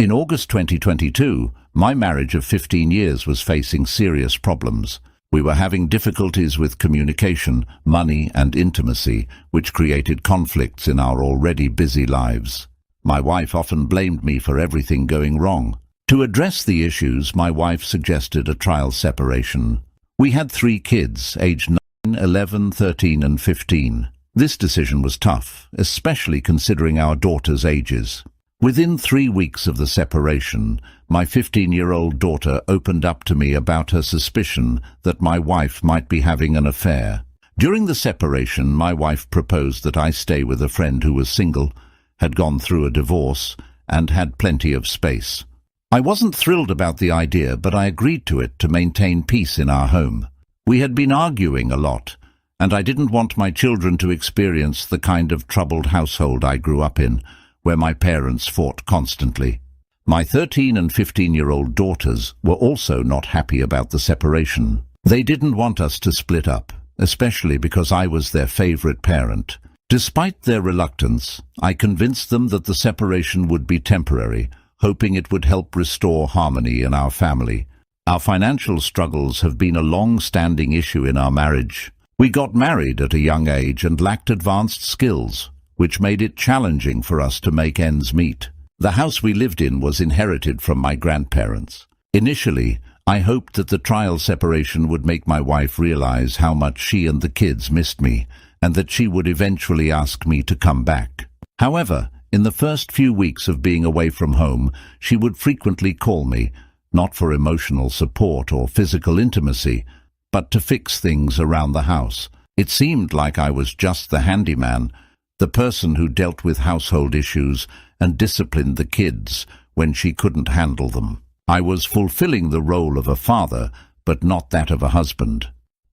In August 2022, my marriage of 15 years was facing serious problems. We were having difficulties with communication, money and intimacy, which created conflicts in our already busy lives. My wife often blamed me for everything going wrong. To address the issues, my wife suggested a trial separation. We had 3 kids, aged 9, 11, 13 and 15. This decision was tough, especially considering our daughters' ages. Within 3 weeks of the separation, my 15-year-old daughter opened up to me about her suspicion that my wife might be having an affair. During the separation, my wife proposed that I stay with a friend who was single, had gone through a divorce, and had plenty of space. I wasn't thrilled about the idea, but I agreed to it to maintain peace in our home. We had been arguing a lot, and I didn't want my children to experience the kind of troubled household I grew up in, where my parents fought constantly. My 13 and 15-year-old daughters were also not happy about the separation. They didn't want us to split up, especially because I was their favorite parent. Despite their reluctance, I convinced them that the separation would be temporary, hoping it would help restore harmony in our family. Our financial struggles have been a long-standing issue in our marriage. We got married at a young age and lacked advanced skills, which made it challenging for us to make ends meet. The house we lived in was inherited from my grandparents. Initially, I hoped that the trial separation would make my wife realize how much she and the kids missed me, and that she would eventually ask me to come back. However, in the first few weeks of being away from home, she would frequently call me, not for emotional support or physical intimacy, but to fix things around the house. It seemed like I was just the handyman, the person who dealt with household issues and disciplined the kids when she couldn't handle them. I was fulfilling the role of a father, but not that of a husband.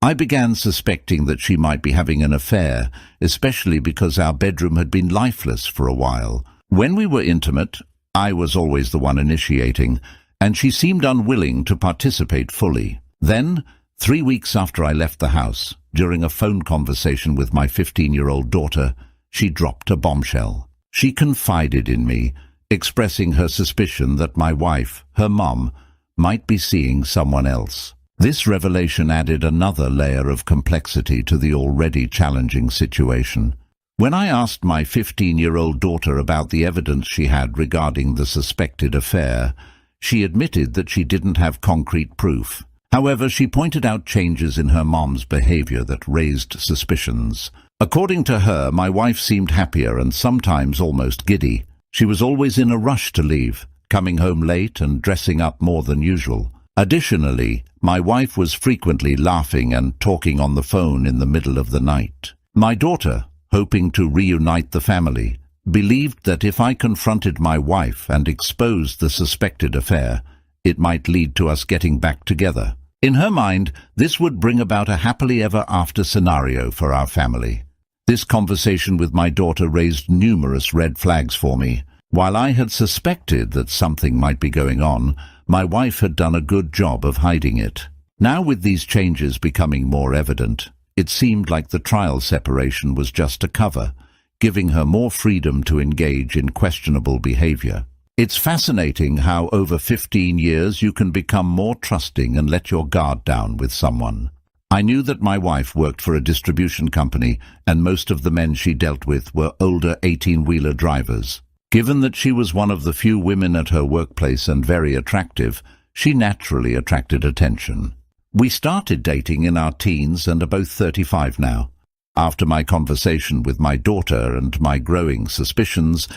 I began suspecting that she might be having an affair, especially because our bedroom had been lifeless for a while. When we were intimate, I was always the one initiating, and she seemed unwilling to participate fully. Then, 3 weeks after I left the house, during a phone conversation with my 15-year-old daughter, she dropped a bombshell. She confided in me, expressing her suspicion that my wife, her mom, might be seeing someone else. This revelation added another layer of complexity to the already challenging situation. When I asked my 15-year-old daughter about the evidence she had regarding the suspected affair, she admitted that she didn't have concrete proof. However, she pointed out changes in her mom's behavior that raised suspicions. According to her, my wife seemed happier and sometimes almost giddy. She was always in a rush to leave, coming home late and dressing up more than usual. Additionally, my wife was frequently laughing and talking on the phone in the middle of the night. My daughter, hoping to reunite the family, believed that if I confronted my wife and exposed the suspected affair, it might lead to us getting back together. In her mind, this would bring about a happily ever after scenario for our family. This conversation with my daughter raised numerous red flags for me. While I had suspected that something might be going on, my wife had done a good job of hiding it. Now, with these changes becoming more evident, it seemed like the trial separation was just a cover, giving her more freedom to engage in questionable behavior. It's fascinating how over 15 years you can become more trusting and let your guard down with someone. I knew that my wife worked for a distribution company, and most of the men she dealt with were older 18-wheeler drivers. Given that she was one of the few women at her workplace and very attractive, she naturally attracted attention. We started dating in our teens and are both 35 now. After my conversation with my daughter and my growing suspicions,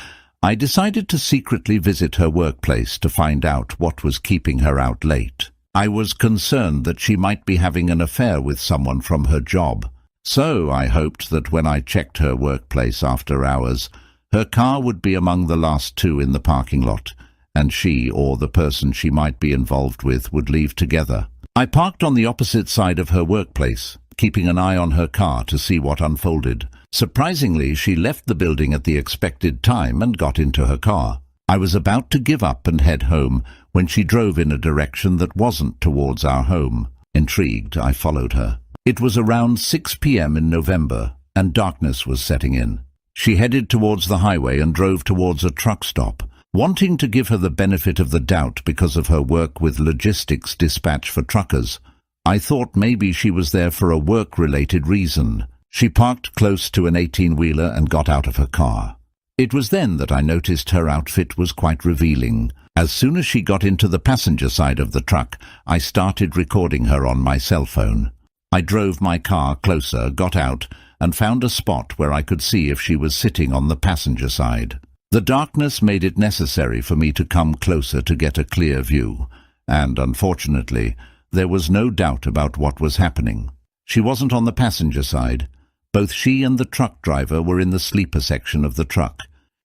I decided to secretly visit her workplace to find out what was keeping her out late. I was concerned that she might be having an affair with someone from her job, so I hoped that when I checked her workplace after hours, her car would be among the last 2 in the parking lot, and she or the person she might be involved with would leave together. I parked on the opposite side of her workplace, keeping an eye on her car to see what unfolded. Surprisingly, she left the building at the expected time and got into her car. I was about to give up and head home when she drove in a direction that wasn't towards our home. Intrigued, I followed her. It was around 6 p.m. in November, and darkness was setting in. She headed towards the highway and drove towards a truck stop, Wanting to give her the benefit of the doubt because of her work with logistics dispatch for truckers, I thought maybe she was there for a work-related reason. She parked close to an 18-wheeler and got out of her car. It was then that I noticed her outfit was quite revealing. As soon as she got into the passenger side of the truck, I started recording her on my cell phone. I drove my car closer, got out, and found a spot where I could see if she was sitting on the passenger side. The darkness made it necessary for me to come closer to get a clear view, and unfortunately, there was no doubt about what was happening. She wasn't on the passenger side. Both she and the truck driver were in the sleeper section of the truck.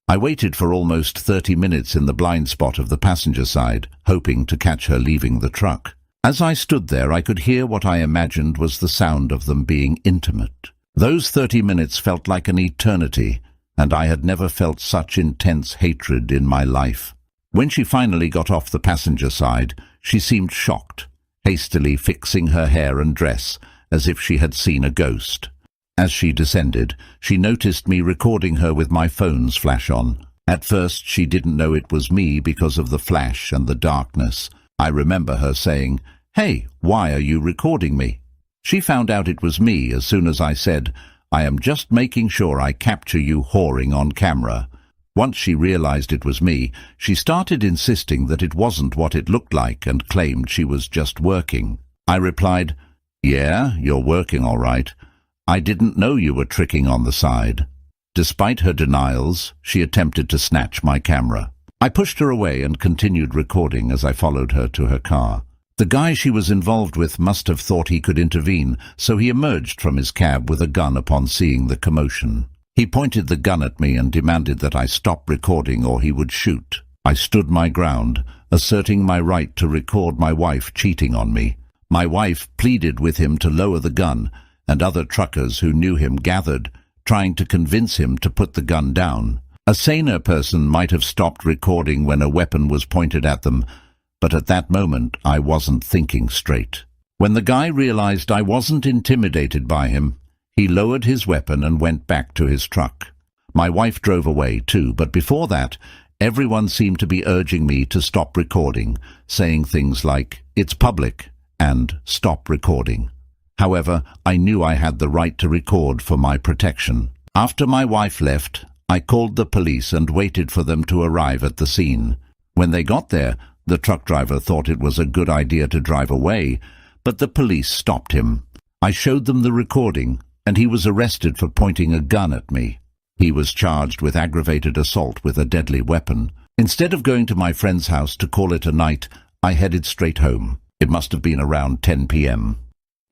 I waited for almost 30 minutes in the blind spot of the passenger side, hoping to catch her leaving the truck. As I stood there, I could hear what I imagined was the sound of them being intimate. Those 30 minutes felt like an eternity, and I had never felt such intense hatred in my life. When she finally got off the passenger side, she seemed shocked, hastily fixing her hair and dress as if she had seen a ghost. As she descended, she noticed me recording her with my phone's flash on. At first, she didn't know it was me because of the flash and the darkness. I remember her saying, "Hey, why are you recording me?" She found out it was me as soon as I said, "I am just making sure I capture you whoring on camera." Once she realized it was me, she started insisting that it wasn't what it looked like and claimed she was just working. I replied, "Yeah, you're working all right. I didn't know you were tricking on the side." Despite her denials, she attempted to snatch my camera. I pushed her away and continued recording as I followed her to her car. The guy she was involved with must have thought he could intervene, so he emerged from his cab with a gun upon seeing the commotion. He pointed the gun at me and demanded that I stop recording or he would shoot. I stood my ground, asserting my right to record my wife cheating on me. My wife pleaded with him to lower the gun, and other truckers who knew him gathered, trying to convince him to put the gun down. A saner person might have stopped recording when a weapon was pointed at them, but at that moment I wasn't thinking straight. When the guy realized I wasn't intimidated by him, he lowered his weapon and went back to his truck. My wife drove away too, but before that, everyone seemed to be urging me to stop recording, saying things like, "It's public," and "Stop recording." However, I knew I had the right to record for my protection. After my wife left, I called the police and waited for them to arrive at the scene. When they got there, the truck driver thought it was a good idea to drive away, but the police stopped him. I showed them the recording, and he was arrested for pointing a gun at me. He was charged with aggravated assault with a deadly weapon. Instead of going to my friend's house to call it a night, I headed straight home. It must have been around 10 p.m.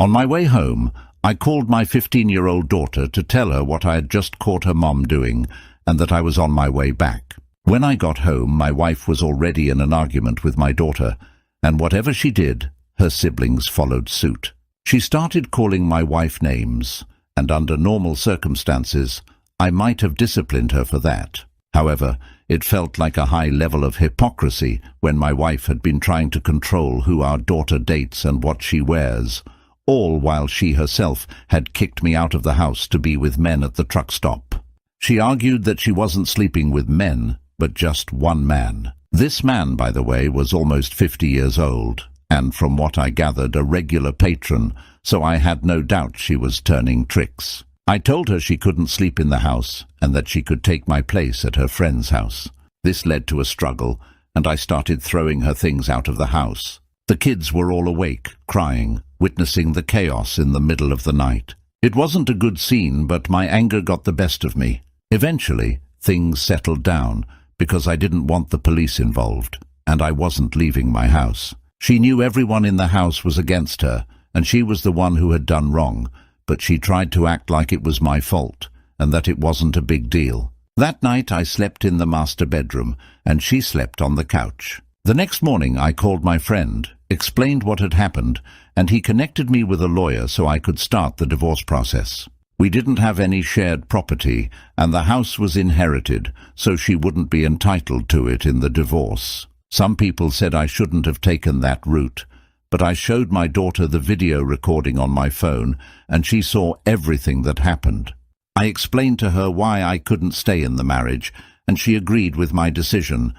On my way home, I called my 15-year-old daughter to tell her what I had just caught her mom doing and that I was on my way back. When I got home, my wife was already in an argument with my daughter, and whatever she did, her siblings followed suit. She started calling my wife names, and under normal circumstances, I might have disciplined her for that. However, it felt like a high level of hypocrisy when my wife had been trying to control who our daughter dates and what she wears, all while she herself had kicked me out of the house to be with men at the truck stop. She argued that she wasn't sleeping with men, but just one man. This man, by the way, was almost 50 years old, and from what I gathered, a regular patron, so I had no doubt she was turning tricks. I told her she couldn't sleep in the house, and that she could take my place at her friend's house. This led to a struggle, and I started throwing her things out of the house. The kids were all awake, crying, witnessing the chaos in the middle of the night. It wasn't a good scene, but my anger got the best of me. Eventually, things settled down, because I didn't want the police involved, and I wasn't leaving my house. She knew everyone in the house was against her, and she was the one who had done wrong, but she tried to act like it was my fault, and that it wasn't a big deal. That night I slept in the master bedroom, and she slept on the couch. The next morning I called my friend, explained what had happened, and he connected me with a lawyer so I could start the divorce process. We didn't have any shared property, and the house was inherited, so she wouldn't be entitled to it in the divorce. Some people said I shouldn't have taken that route, but I showed my daughter the video recording on my phone, and she saw everything that happened. I explained to her why I couldn't stay in the marriage, and she agreed with my decision.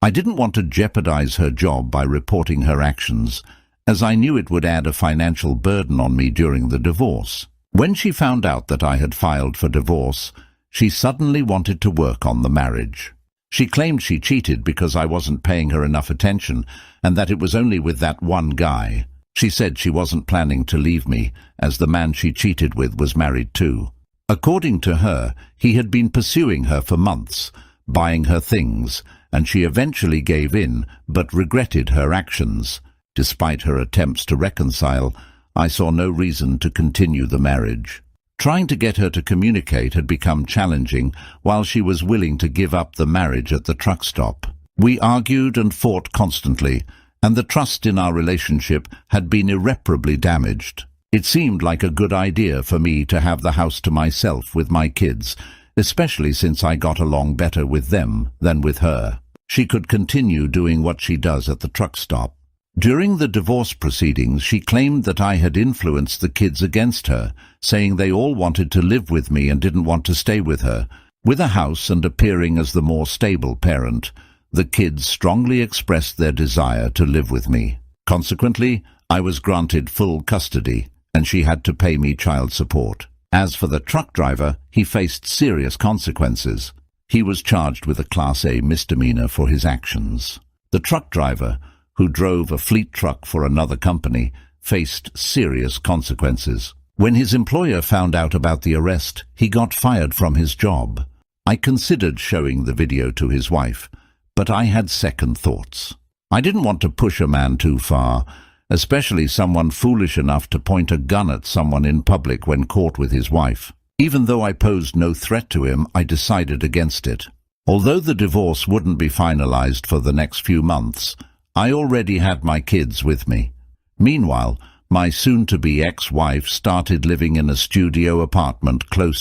I didn't want to jeopardize her job by reporting her actions, as I knew it would add a financial burden on me during the divorce. When she found out that I had filed for divorce, she suddenly wanted to work on the marriage. She claimed she cheated because I wasn't paying her enough attention and that it was only with that one guy. She said she wasn't planning to leave me, as the man she cheated with was married too. According to her, he had been pursuing her for months, buying her things, and she eventually gave in but regretted her actions. Despite her attempts to reconcile, I saw no reason to continue the marriage. Trying to get her to communicate had become challenging while she was willing to give up the marriage at the truck stop. We argued and fought constantly, and the trust in our relationship had been irreparably damaged. It seemed like a good idea for me to have the house to myself with my kids, especially since I got along better with them than with her. She could continue doing what she does at the truck stop. During the divorce proceedings, she claimed that I had influenced the kids against her, saying they all wanted to live with me and didn't want to stay with her. With a house and appearing as the more stable parent, the kids strongly expressed their desire to live with me. Consequently, I was granted full custody, and she had to pay me child support. As for the truck driver, he faced serious consequences. He was charged with a Class A misdemeanor for his actions. The truck driver, who drove a fleet truck for another company, faced serious consequences. When his employer found out about the arrest, he got fired from his job. I considered showing the video to his wife, but I had second thoughts. I didn't want to push a man too far, especially someone foolish enough to point a gun at someone in public when caught with his wife. Even though I posed no threat to him, I decided against it. Although the divorce wouldn't be finalized for the next few months, I already had my kids with me. Meanwhile, my soon-to-be ex-wife started living in a studio apartment close